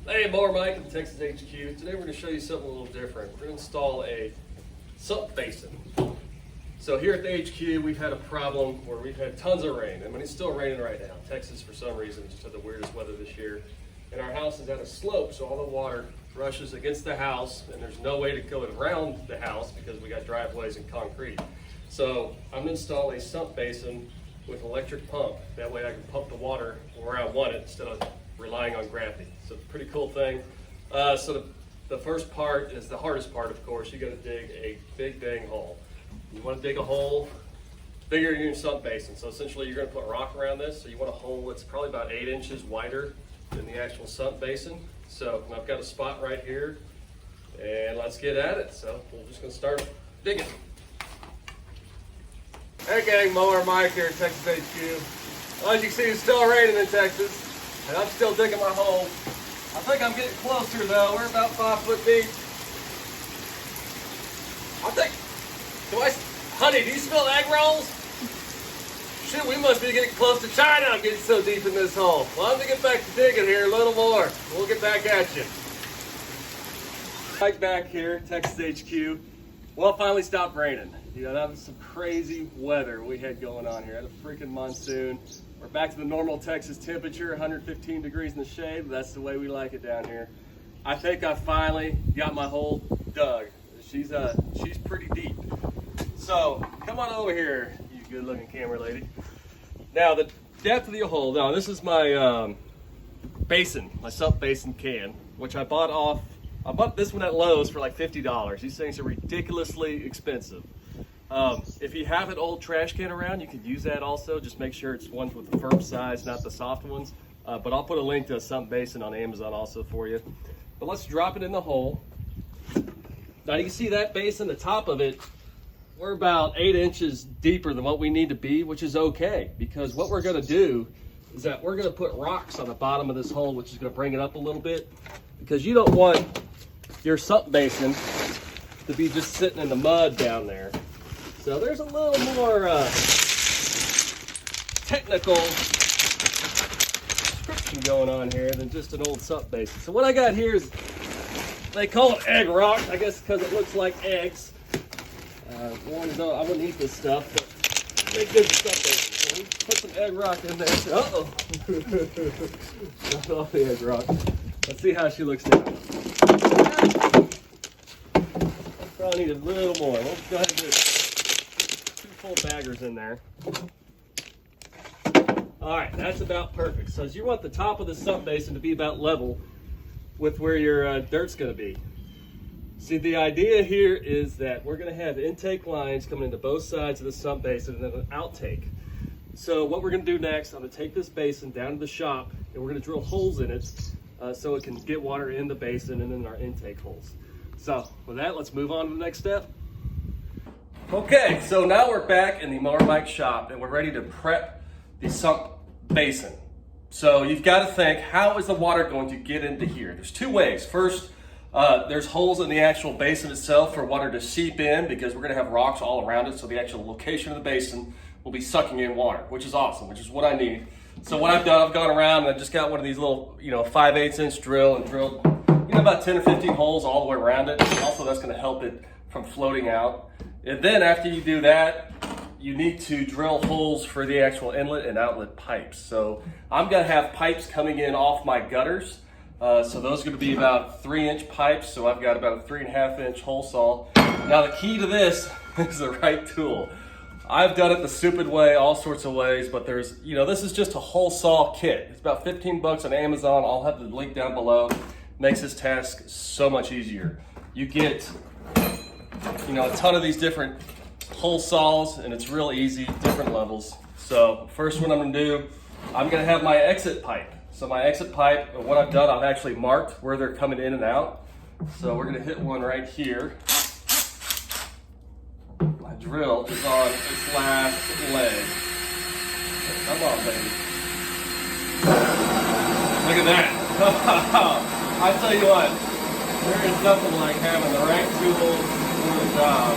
Hey, Mower Mike at the Texas HQ. Today we're going to show you something a little different. We're going to install a sump basin. So here at the HQ we've had a problem where we've had tons of rain. I mean, it's still raining right now. Texas, for some reason, just had the weirdest weather this year. And our house is at a slope, so all the water rushes against the house, and there's no way to go around the house because we got driveways and concrete. So I'm going to install a sump basin with electric pump. That way I can pump the water where I want it instead of relying on gravity. So pretty cool thing. So the first part is the hardest part, of course. You got to dig a big dang hole. You want to dig a hole bigger than your sump basin. So essentially you're going to put rock around this. So you want a hole that's probably about 8 inches wider than the actual sump basin. So I've got a spot right here, and let's get at it. So we're just going to start digging. Hey gang, Mower Mike here at Texas HQ. Well, as you can see, it's still raining in Texas, and I'm still digging my hole. I think I'm getting closer though. We're about 5 foot deep. Honey, do you smell egg rolls? Shit, we must be getting close to China. I'm getting so deep in this hole. Well, I'm gonna get back to digging here a little more. We'll get back at you. Right back here, Texas HQ. Well, it finally stopped raining. You know, that was some crazy weather we had going on here. Had a freaking monsoon. We're back to the normal Texas temperature, 115 degrees in the shade, but that's the way we like it down here. I think I finally got my hole dug. She's pretty deep. So come on over here, you good looking camera lady. Now the depth of the hole, now this is my basin, my sump basin can, which I bought this one at Lowe's for like $50. These things are ridiculously expensive. If you have an old trash can around, you could use that also. Just make sure it's ones with the firm size, not the soft ones. But I'll put a link to a sump basin on Amazon also for you. But let's drop it in the hole. Now you can see that basin, the top of it, we're about 8 inches deeper than what we need to be, which is okay, because what we're gonna do is that we're gonna put rocks on the bottom of this hole, which is gonna bring it up a little bit, because you don't want your sump basin to be just sitting in the mud down there. So there's a little more technical description going on here than just an old sump basin. So what I got here is, they call it egg rock, I guess because it looks like eggs. I wouldn't eat this stuff, but make good sump basin. So we put some egg rock in there. Uh-oh. Not all the egg rock. Let's see how she looks now. Probably need a little more. Let's go ahead and do 2 full baggers in there. All right, that's about perfect. So you want the top of the sump basin to be about level with where your dirt's gonna be. See, the idea here is that we're gonna have intake lines coming into both sides of the sump basin and then an outtake. So what we're gonna do next, I'm gonna take this basin down to the shop and we're gonna drill holes in it so it can get water in the basin and in our intake holes. So with that, let's move on to the next step. Okay, so now we're back in the Mower Mike shop and we're ready to prep the sump basin. So you've got to think, how is the water going to get into here? There's 2 ways. First, there's holes in the actual basin itself for water to seep in, because we're going to have rocks all around it, so the actual location of the basin will be sucking in water, which is awesome, which is what I need. So what I've done, I've gone around and I just got one of these little, 5/8 inch drill and drilled, about 10 or 15 holes all the way around it. Also, that's going to help it from floating out. And then after you do that, you need to drill holes for the actual inlet and outlet pipes. So I'm going to have pipes coming in off my gutters. So those are going to be about 3-inch pipes. So I've got about a 3.5-inch hole saw. Now the key to this is the right tool. I've done it the stupid way, all sorts of ways, but there's, this is just a hole saw kit. It's about 15 bucks on Amazon. I'll have the link down below. Makes this task so much easier. You get, a ton of these different hole saws, and it's real easy, different levels. So first one I'm gonna do, I'm gonna have my exit pipe. So my exit pipe, what I've done, I've actually marked where they're coming in and out. So we're gonna hit one right here. My drill is on its last leg. Come on, baby. Look at that. I tell you what, there is nothing like having the right tools for the job.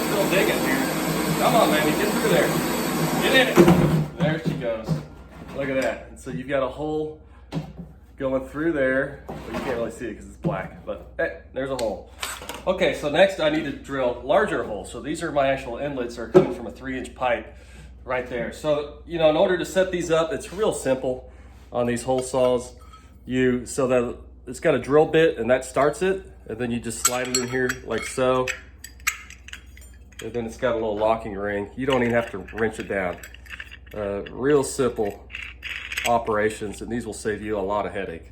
Still digging here. Come on, baby, get through there. Get in it. There she goes. Look at that. And so you've got a hole going through there. Well, you can't really see it because it's black, but hey, there's a hole. Okay, so next I need to drill larger holes. So these are my actual inlets that are coming from a 3-inch pipe right there. So, you know, in order to set these up, it's real simple on these hole saws. So that it's got a drill bit and that starts it, and then you just slide it in here like so. And then it's got a little locking ring. You don't even have to wrench it down. Real simple operations, and these will save you a lot of headache.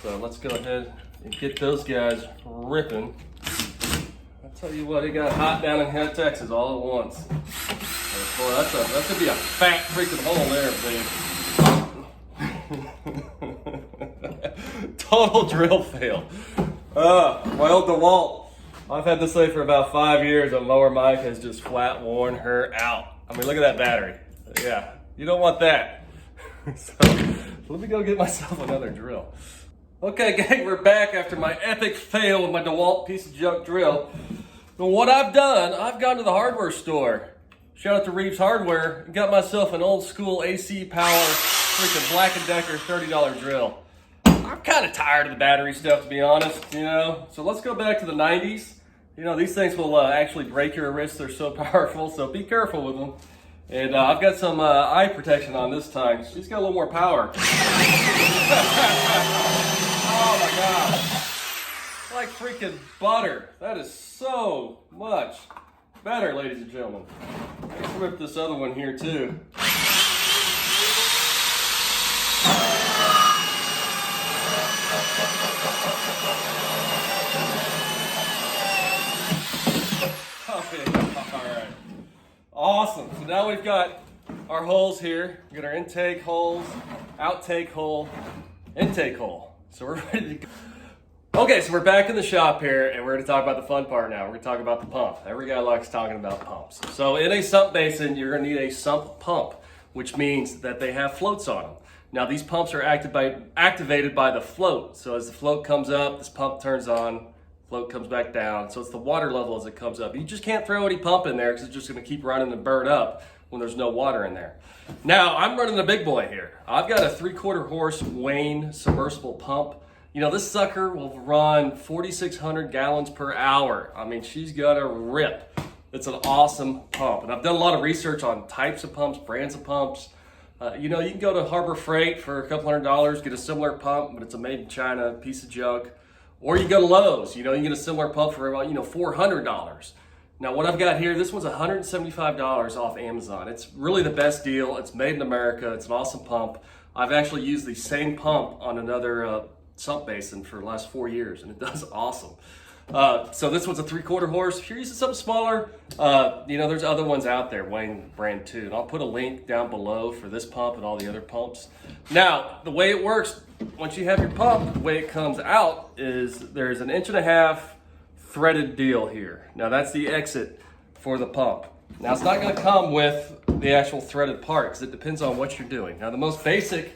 So let's go ahead and get those guys ripping. I tell you what, it got hot down in Texas all at once. Boy, that's gonna be a fat freaking hole there, babe. Total drill fail. My old DeWalt, I've had this thing for about 5 years, and Mower Mike has just flat worn her out. I mean, look at that battery. Yeah, you don't want that. So let me go get myself another drill. Okay, gang, we're back after my epic fail with my DeWalt piece of junk drill. But what I've done, I've gone to the hardware store. Shout out to Reeves Hardware, and got myself an old school AC power freaking Black & Decker $30 drill. I'm kind of tired of the battery stuff, to be honest, you know. So let's go back to the 90s. You know, these things will actually break your wrists. They're so powerful, so be careful with them. And I've got some eye protection on this time. She's got a little more power. Oh my God. Like freaking butter. That is so much better, ladies and gentlemen. Let's rip this other one here too. Alright. Awesome. So now we've got our holes here. We've got our intake holes, outtake hole, intake hole. So we're ready to go. Okay, so we're back in the shop here, and we're going to talk about the fun part now. We're going to talk about the pump. Every guy likes talking about pumps. So in a sump basin, you're going to need a sump pump, which means that they have floats on them. Now these pumps are activated by the float. So as the float comes up, this pump turns on, float comes back down. So it's the water level as it comes up. You just can't throw any pump in there because it's just going to keep running and burn up when there's no water in there. Now I'm running the big boy here. I've got a 3/4 horse Wayne submersible pump. You know, this sucker will run 4,600 gallons per hour. I mean, she's got a rip. It's an awesome pump. And I've done a lot of research on types of pumps, brands of pumps. You know, you can go to Harbor Freight for a couple $100, get a similar pump, but it's a made in China piece of junk. Or you go to Lowe's, you know, you get a similar pump for about, $400. Now what I've got here, this one's $175 off Amazon. It's really the best deal. It's made in America. It's an awesome pump. I've actually used the same pump on another sump basin for the last 4 years, and it does awesome. So this one's a 3/4 horse. If you're using something smaller, there's other ones out there, Wayne brand too. And I'll put a link down below for this pump and all the other pumps. Now, the way it works, once you have your pump, the way it comes out is there's an 1.5 inch threaded deal here. Now that's the exit for the pump. Now it's not gonna come with the actual threaded part because it depends on what you're doing. Now the most basic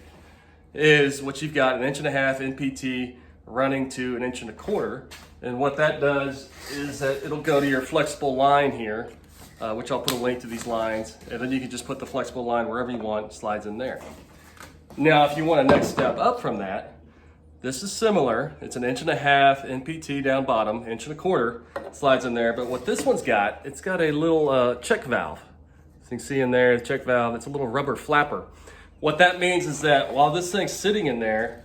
is what you've got, an 1.5 inch NPT running to 1.25 inch. And what that does is that it'll go to your flexible line here, which I'll put a link to these lines, and then you can just put the flexible line wherever you want, it slides in there. Now, if you want a next step up from that, this is similar. It's an 1.5 inch NPT down bottom, 1.25 inch, slides in there. But what this one's got, it's got a little check valve. So you can see in there, the check valve, it's a little rubber flapper. What that means is that while this thing's sitting in there,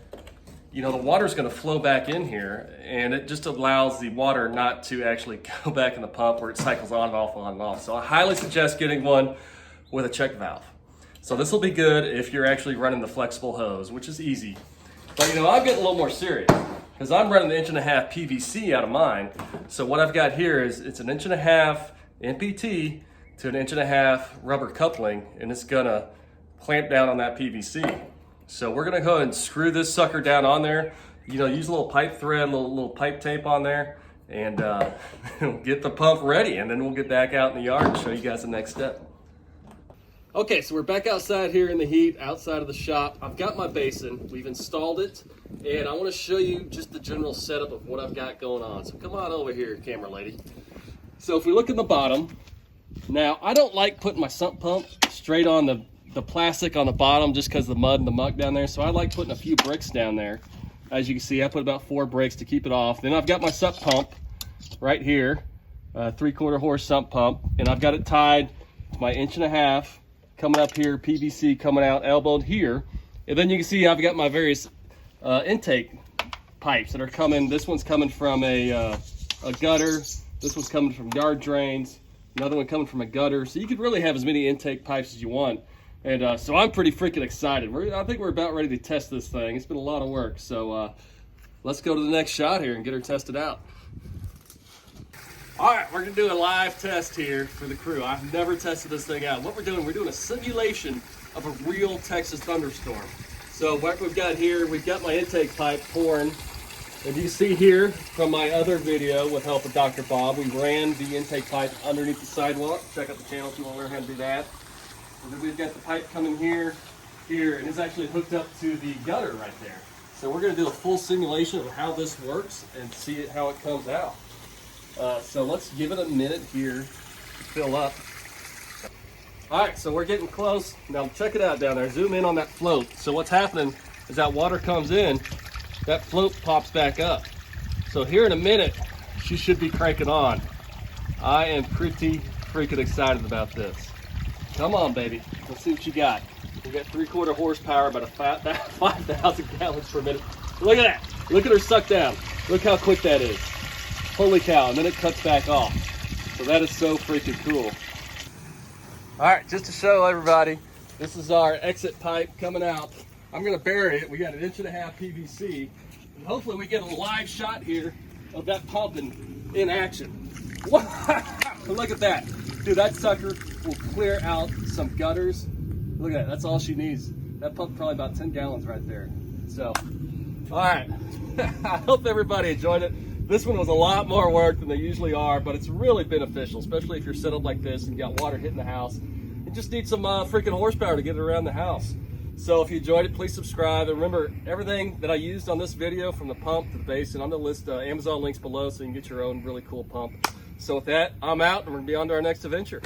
the water's gonna flow back in here, and it just allows the water not to actually go back in the pump where it cycles on and off, on and off. So I highly suggest getting one with a check valve. So this will be good if you're actually running the flexible hose, which is easy. But I'm getting a little more serious because I'm running the 1.5 inch PVC out of mine. So what I've got here is it's an 1.5 inch NPT to an 1.5 inch rubber coupling, and it's gonna clamp down on that PVC. So we're gonna go ahead and screw this sucker down on there. Use a little pipe thread, a little pipe tape on there, and get the pump ready. And then we'll get back out in the yard and show you guys the next step. Okay, so we're back outside here in the heat, outside of the shop. I've got my basin, we've installed it, and I wanna show you just the general setup of what I've got going on. So come on over here, camera lady. So if we look at the bottom, now I don't like putting my sump pump straight on the the plastic on the bottom just because of the mud and the muck down there. So I like putting a few bricks down there. As you can see, I put about 4 bricks to keep it off. Then I've got my sump pump right here, 3/4 horse sump pump, and I've got it tied to my 1.5 inch coming up here, PVC coming out, elbowed here. And then you can see I've got my various intake pipes that are coming. This one's coming from a gutter. This one's coming from yard drains. Another one coming from a gutter. So you could really have as many intake pipes as you want. And so I'm pretty freaking excited. I think we're about ready to test this thing. It's been a lot of work. So let's go to the next shot here and get her tested out. All right, we're gonna do a live test here for the crew. I've never tested this thing out. What we're doing a simulation of a real Texas thunderstorm. So what we've got here, we've got my intake pipe pouring. And you can see here from my other video with help of Dr. Bob, we ran the intake pipe underneath the sidewalk. Check out the channel if you want to learn how to do that. And then we've got the pipe coming here, and it's actually hooked up to the gutter right there. So we're going to do a full simulation of how this works and see how it comes out. So let's give it a minute here to fill up. All right, so we're getting close. Now check it out down there. Zoom in on that float. So what's happening is that water comes in, that float pops back up. So here in a minute, she should be cranking on. I am pretty freaking excited about this. Come on, baby. Let's see what you got. We got 3/4 horsepower, about 5,000 gallons per minute. Look at that. Look at her suck down. Look how quick that is. Holy cow. And then it cuts back off. So that is so freaking cool. All right, just to show everybody, this is our exit pipe coming out. I'm gonna bury it. We got an 1.5 inch PVC. And hopefully we get a live shot here of that pumping in action. Wow, look at that. Dude, that sucker will clear out some gutters. Look at that, that's all she needs. That pumped probably about 10 gallons right there. So, all right. I hope everybody enjoyed it. This one was a lot more work than they usually are, but it's really beneficial, especially if you're set up like this and you got water hitting the house. You just need some freaking horsepower to get it around the house. So if you enjoyed it, please subscribe. And remember, everything that I used on this video, from the pump to the basin, I'm going to list Amazon links below so you can get your own really cool pump. So with that, I'm out, and we're going to be on to our next adventure.